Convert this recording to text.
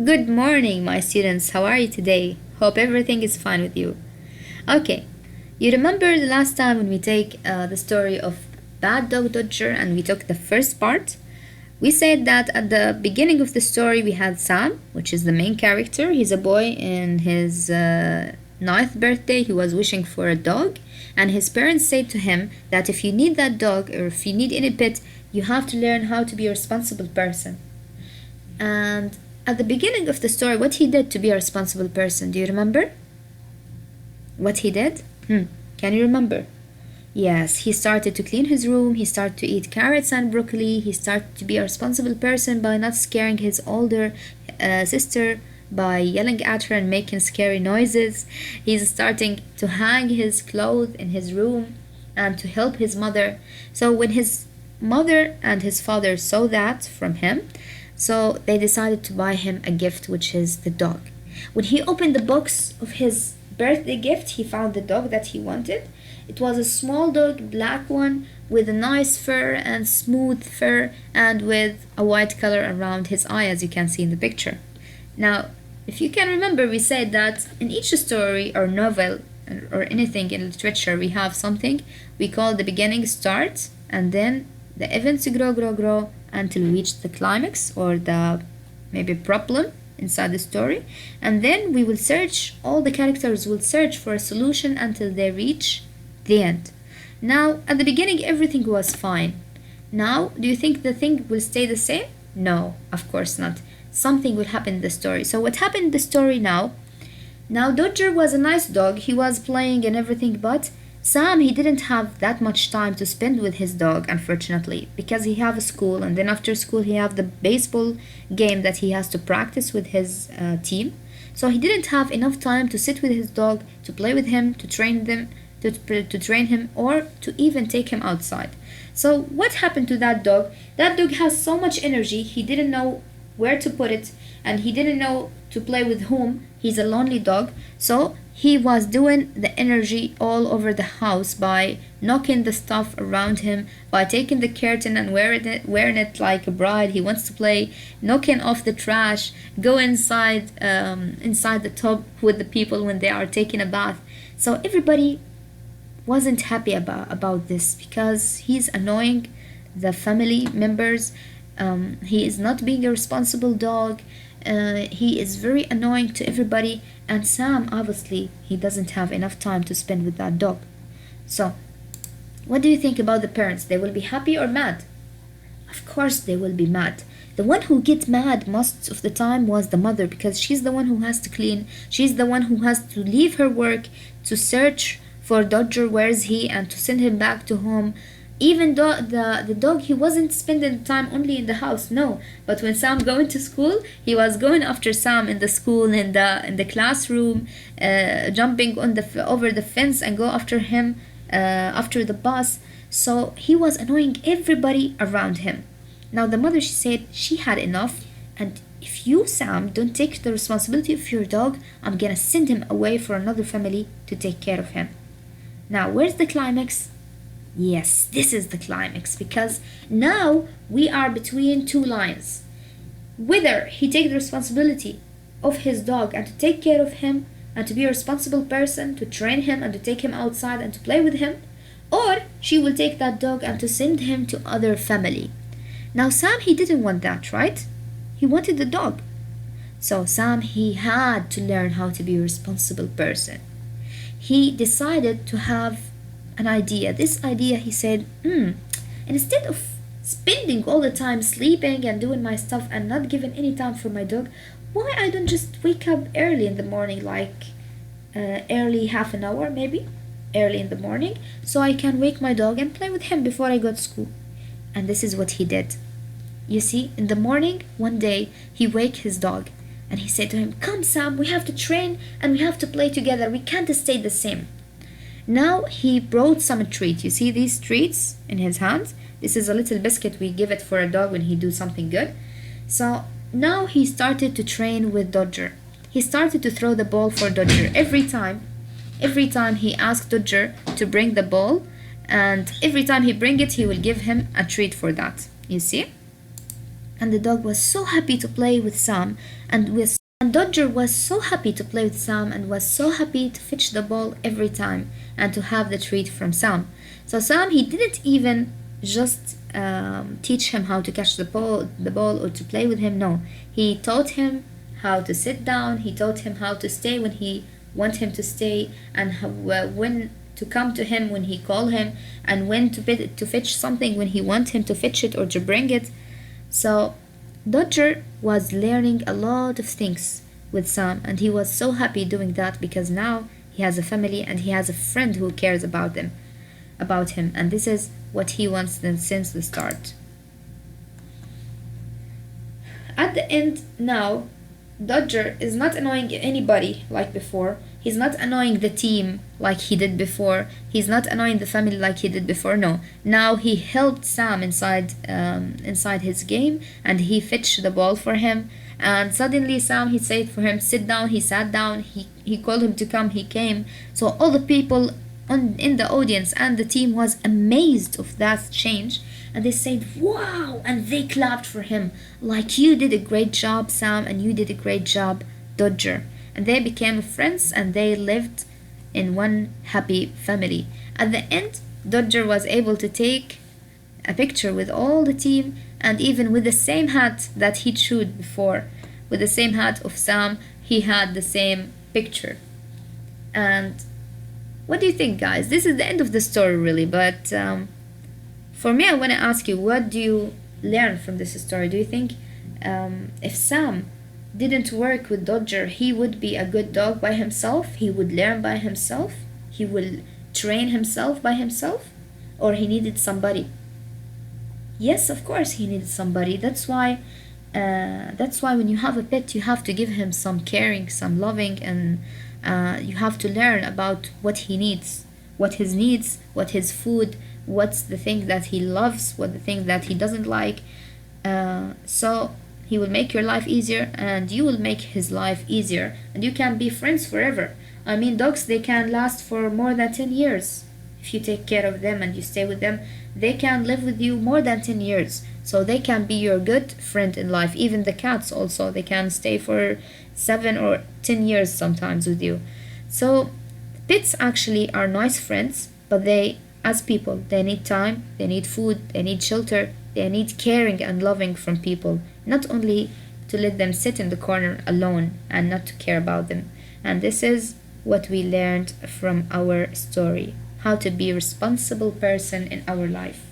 Good morning, my students. How are you today? Hope everything is fine with you. Okay, you remember the last time when we take the story of Bad Dog Dodger and we took the first part? We said that at the beginning of the story we had Sam, which is the main character. He's a boy in his ninth birthday. He was wishing for a dog, and his parents said to him that if you need that dog or if you need any pet, you have to learn how to be a responsible person. And at the beginning of the story, what he did to be a responsible person, do you remember? What he did? Can you remember? Yes, he started to clean his room, he started to eat carrots and broccoli, he started to be a responsible person by not scaring his older sister by yelling at her and making scary noises. He's starting to hang his clothes in his room and to help his mother. So when his mother and his father saw that from him, so they decided to buy him a gift, which is the dog. When he opened the box of his birthday gift, he found the dog that he wanted. It was a small dog, black one, with a nice fur and smooth fur and with a white color around his eye, as you can see in the picture. Now, if you can remember, we said that in each story or novel or anything in literature, we have something we call the beginning start, and then the events grow until we reach the climax or the maybe problem inside the story, and then we will search, all the characters will search for a solution until they reach the end. Now at the beginning everything was fine. Now do you think the thing will stay the same? No, of course not. Something will happen in the story. So what happened in the story now? Now Dodger was a nice dog, he was playing and everything, but Sam, he didn't have that much time to spend with his dog, unfortunately, because he have a school, and then after school he have the baseball game that he has to practice with his team. So he didn't have enough time to sit with his dog, to play with him, to train them, to train him, or to even take him outside. So what happened to that dog? That dog has so much energy, he didn't know where to put it, and he didn't know to play with whom. He's a lonely dog, so he was doing the energy all over the house by knocking the stuff around him, by taking the curtain and wearing it like a bride. He wants to play, knocking off the trash, go inside the tub with the people when they are taking a bath. So everybody wasn't happy about this because he's annoying the family members. He is not being a responsible dog. He is very annoying to everybody, and Sam, obviously, he doesn't have enough time to spend with that dog. So, what do you think about the parents? They will be happy or mad? Of course, they will be mad. The one who gets mad most of the time was the mother, because she's the one who has to clean. She's the one who has to leave her work to search for Dodger, where is he, and to send him back to home. Even though the dog, he wasn't spending time only in the house, no, but when Sam going to school, he was going after Sam in the school, in the classroom, jumping on over the fence and go after him, after the bus. So he was annoying everybody around him. Now the mother, she said she had enough, and if you, Sam, don't take the responsibility of your dog, I'm gonna send him away for another family to take care of him. Now where's the climax? Yes, this is the climax, because now we are between two lines. Whether he take the responsibility of his dog and to take care of him and to be a responsible person, to train him and to take him outside and to play with him, or she will take that dog and to send him to other family. Now Sam, he didn't want that, right? He wanted the dog. So Sam, he had to learn how to be a responsible person. He decided to have an idea. This idea, he said, instead of spending all the time sleeping and doing my stuff and not giving any time for my dog, why I don't just wake up early in the morning, like early half an hour maybe, early in the morning, so I can wake my dog and play with him before I go to school. And this is what he did. You see, in the morning, one day, he wake his dog and he said to him, come Sam, we have to train and we have to play together. We can't stay the same. Now he brought some treat. You see these treats in his hands? This is a little biscuit we give it for a dog when he do something good. So now he started to train with Dodger. He started to throw the ball for Dodger every time. Every time he asked Dodger to bring the ball, and every time he bring it, he will give him a treat for that. You see? and the dog was so happy to play with Sam, and Dodger was so happy to play with Sam and was so happy to fetch the ball every time and to have the treat from Sam. So Sam, he didn't even just teach him how to catch the ball or to play with him. No, he taught him how to sit down. He taught him how to stay when he want him to stay, and how, when to come to him when he call him, and when to fetch something when he want him to fetch it or to bring it. So Dodger was learning a lot of things with Sam, and he was so happy doing that because now he has a family and he has a friend who cares about him, and this is what he wants them since the start. At the end now, Dodger is not annoying anybody like before. He's not annoying the team like he did before. He's not annoying the family like he did before. No. Now he helped Sam inside his game, and he fetched the ball for him. And suddenly Sam, he said for him, sit down. He sat down. He called him to come. He came. So all the people in the audience and the team was amazed of that change, and they said wow, and they clapped for him like, you did a great job, Sam, and you did a great job, Dodger. And they became friends and they lived in one happy family. At the end, Dodger was able to take a picture with all the team, and even with the same hat that he chewed before, with the same hat of Sam, he had the same picture. And what do you think, guys? This is the end of the story, really. But for me, I want to ask you, what do you learn from this story? Do you think if Sam didn't work with Dodger, he would be a good dog by himself? He would learn by himself? He will train himself by himself? Or he needed somebody? Yes, of course he needed somebody. That's why when you have a pet, you have to give him some caring, some loving, and you have to learn about what he needs, what his needs, what his food, what's the thing that he loves, what the thing that he doesn't like. So he will make your life easier, and you will make his life easier, and you can be friends forever. I mean, dogs, they can last for more than 10 years. If you take care of them and you stay with them, they can live with you more than 10 years. So they can be your good friend in life. Even the cats also, they can stay for 7 or 10 years sometimes with you. So pets actually are nice friends, but they, as people, they need time, they need food, they need shelter, they need caring and loving from people, not only to let them sit in the corner alone and not to care about them. And this is what we learned from our story, how to be a responsible person in our life.